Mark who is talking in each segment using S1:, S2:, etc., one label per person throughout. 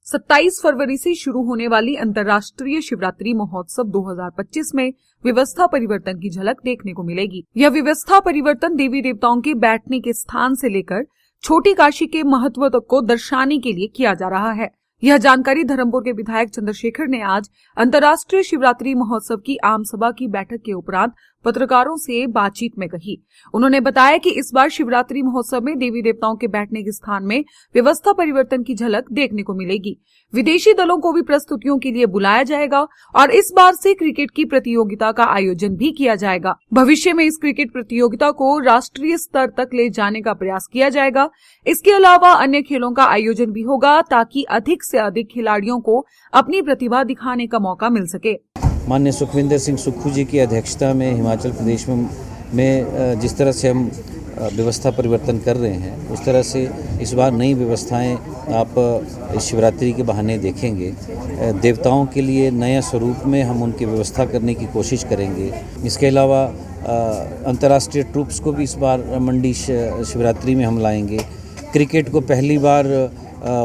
S1: 27 फरवरी से शुरू होने वाली अंतर्राष्ट्रीय शिवरात्रि महोत्सव 2025 में व्यवस्था परिवर्तन की झलक देखने को मिलेगी। यह व्यवस्था परिवर्तन देवी देवताओं के बैठने के स्थान से लेकर छोटी काशी के महत्व तक को दर्शाने के लिए किया जा रहा है। यह जानकारी धर्मपुर के विधायक चंद्रशेखर ने आज अंतर्राष्ट्रीय शिवरात्रि महोत्सव की आम सभा की बैठक के उपरांत पत्रकारों से बातचीत में कही। उन्होंने बताया कि इस बार शिवरात्रि महोत्सव में देवी देवताओं के बैठने के स्थान में व्यवस्था परिवर्तन की झलक देखने को मिलेगी। विदेशी दलों को भी प्रस्तुतियों के लिए बुलाया जाएगा और इस बार से क्रिकेट की प्रतियोगिता का आयोजन भी किया जाएगा। भविष्य में इस क्रिकेट प्रतियोगिता को राष्ट्रीय स्तर तक ले जाने का प्रयास किया जाएगा। इसके अलावा अन्य खेलों का आयोजन भी होगा ताकि अधिक से अधिक खिलाड़ियों को अपनी प्रतिभा दिखाने का मौका मिल सके।
S2: माननीय सुखविंदर सिंह सुक्खू जी की अध्यक्षता में हिमाचल प्रदेश में जिस तरह से हम व्यवस्था परिवर्तन कर रहे हैं, उस तरह से इस बार नई व्यवस्थाएं आप शिवरात्रि के बहाने देखेंगे। देवताओं के लिए नए स्वरूप में हम उनकी व्यवस्था करने की कोशिश करेंगे। इसके अलावा अंतर्राष्ट्रीय ट्रूप्स को भी इस बार मंडी शिवरात्रि में हम लाएंगे। क्रिकेट को पहली बार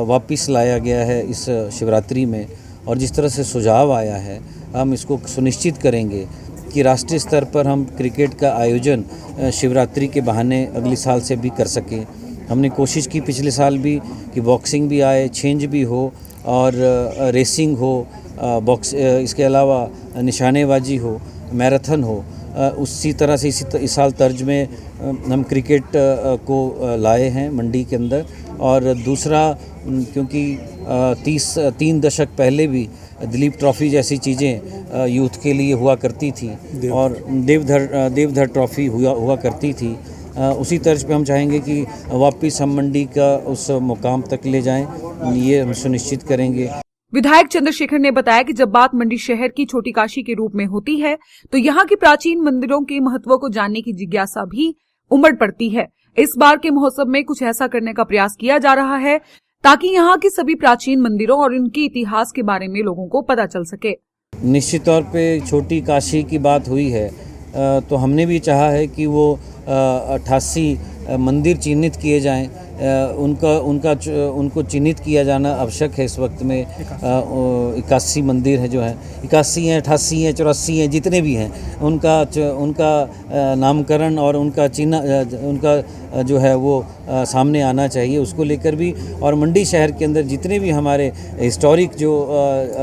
S2: वापस लाया गया है इस शिवरात्रि में, और जिस तरह से सुझाव आया है हम इसको सुनिश्चित करेंगे कि राष्ट्रीय स्तर पर हम क्रिकेट का आयोजन शिवरात्रि के बहाने अगले साल से भी कर सकें। हमने कोशिश की पिछले साल भी कि बॉक्सिंग भी आए, छेंज भी हो और रेसिंग हो, इसके अलावा निशानेबाजी हो, मैराथन हो। उसी तरह से इस साल तर्ज में हम क्रिकेट को लाए हैं मंडी के अंदर। और दूसरा, क्योंकि 3 दशक पहले भी दिलीप ट्रॉफी जैसी चीज़ें यूथ के लिए हुआ करती थी और देवधर ट्रॉफी हुआ करती थी, उसी तर्ज पे हम चाहेंगे कि वापस हम मंडी का उस मुकाम तक ले जाएं, ये हम सुनिश्चित करेंगे।
S1: विधायक चंद्रशेखर ने बताया कि जब बात मंडी शहर की छोटी काशी के रूप में होती है तो यहाँ के प्राचीन मंदिरों के महत्व को जानने की जिज्ञासा भी उमड़ पड़ती है। इस बार के महोत्सव में कुछ ऐसा करने का प्रयास किया जा रहा है ताकि यहाँ के सभी प्राचीन मंदिरों और उनके इतिहास के बारे में लोगों को पता चल सके।
S2: निश्चित तौर पे छोटी काशी की बात हुई है, तो हमने भी चाहा है कि वो 88 मंदिर चिन्हित किए जाएं। उनको चिन्हित किया जाना आवश्यक है। इस वक्त में 81 मंदिर हैं, जो हैं 81 हैं, 88 हैं, 84 हैं, जितने भी हैं उनका नामकरण और उनका चिन्ह, उनका जो है वो सामने आना चाहिए। उसको लेकर भी, और मंडी शहर के अंदर जितने भी हमारे हिस्टोरिक जो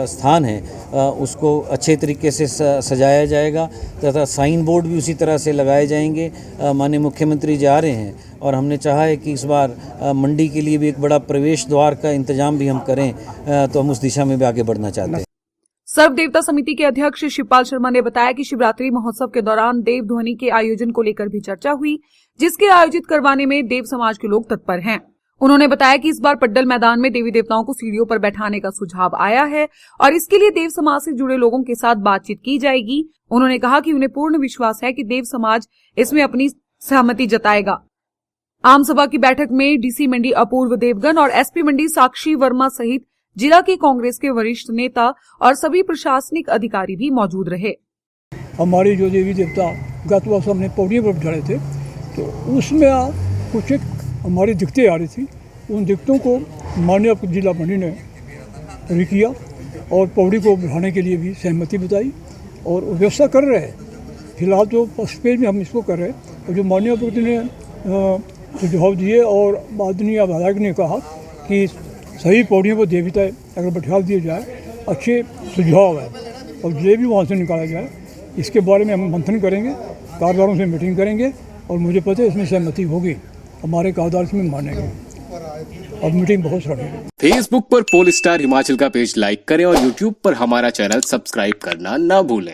S2: स्थान हैं उसको अच्छे तरीके से सजाया जाएगा तथा साइन बोर्ड भी उसी तरह से लगाए जाएंगे। माननीय मुख्यमंत्री जा रहे हैं और हमने चाहा है कि इस बार मंडी के लिए भी एक बड़ा प्रवेश द्वार का इंतजाम भी हम करें, तो हम उस दिशा में भी आगे बढ़ना चाहते हैं।
S1: सर्व देवता समिति के अध्यक्ष शिवपाल शर्मा ने बताया कि शिवरात्रि महोत्सव के दौरान देव ध्वनि के आयोजन को लेकर भी चर्चा हुई, जिसके आयोजित करवाने में देव समाज के लोग तत्पर हैं। उन्होंने बताया कि इस बार पड्डल मैदान में देवी देवताओं को सीढ़ियों पर बैठाने का सुझाव आया है और इसके लिए देव समाज से जुड़े लोगों के साथ बातचीत की जाएगी। उन्होंने कहा कि उन्हें पूर्ण विश्वास है कि देव समाज इसमें अपनी सहमति जताएगा। आम सभा की बैठक में डीसी मंडी अपूर्व देवगन और एसपी मंडी साक्षी वर्मा सहित जिला के कांग्रेस के वरिष्ठ नेता और सभी प्रशासनिक अधिकारी भी मौजूद रहे।
S3: हमारे जो देवी देवता गत वर्ष हमने पौड़ियों पर बिठाए थे, तो उसमें कुछ एक हमारी दिक्कतें आ रही थी। उन दिक्कतों को माननीय जिला मंडी ने सही किया और पौड़ी को बढ़ाने के लिए भी सहमति बताई और व्यवस्था कर रहे हैं। फिलहाल तो फर्स्ट पेज में हम इसको कर रहे हैं। और जो माननीय उपराष्ट्रपति ने सुझाव दिए और आदरणीय विधायक ने कहा कि सही पौड़ियों पर देवता अगर बैठा दिए जाए, अच्छे सुझाव है और ये भी वहाँ से निकाला जाए, इसके बारे में हम मंथन करेंगे, कार्यदारों से मीटिंग करेंगे और मुझे पता है इसमें सहमति होगी। हमारे कार्यदार इसमें मानेंगे और मीटिंग बहुत सारी।
S4: फेसबुक पर पोल स्टार हिमाचल का पेज लाइक करें और यूट्यूब पर हमारा चैनल सब्सक्राइब करना ना भूलें।